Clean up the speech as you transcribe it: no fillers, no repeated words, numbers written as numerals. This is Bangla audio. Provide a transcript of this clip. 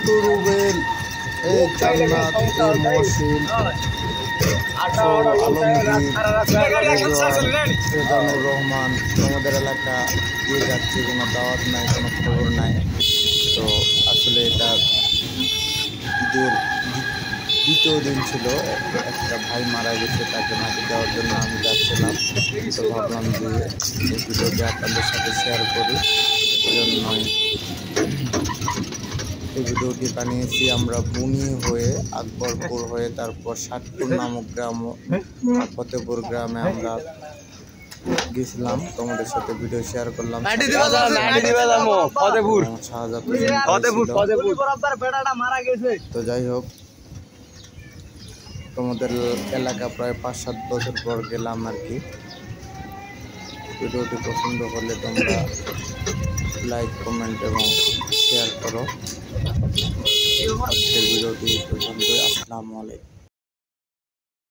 মন্টু রুবেল, এই জান্নাত, এই মহসিন, আলমগীর, রেজানুর রহমান। তোমাদের এলাকা দিয়ে যাচ্ছে, কোনো দাওয়াত নাই, কোনো খবর নাই। তো আসলে এটা ঈদের দ্বিতীয় দিন ছিল, একটা ভাই মারা গেছে, তাকে মাটি দেওয়ার জন্য আমি যাচ্ছিলাম। তো ভাবলাম যে এই ভিডিওটি আপনাদের সাথে শেয়ার করি, এজন্যই এই ভিডিওটি বানিয়েছি। আমরা বুনি হয়ে, আকবরপুর হয়ে, তারপর ষাটপুর নামক গ্রাম, ফতেপুর গ্রামে আমরা গেছিলাম। তোমাদের সাথে ভিডিও শেয়ার করলাম। তো যাই হোক, তোমাদের এলাকা প্রায় 5-7 বছর পর গেলাম আর কি। ভিডিওটি পছন্দ হলে তোমরা লাইক, কমেন্ট এবং শেয়ার করো। আজকের ভিডিওটি পর্যন্ত। আসসালামু আলাইকুম।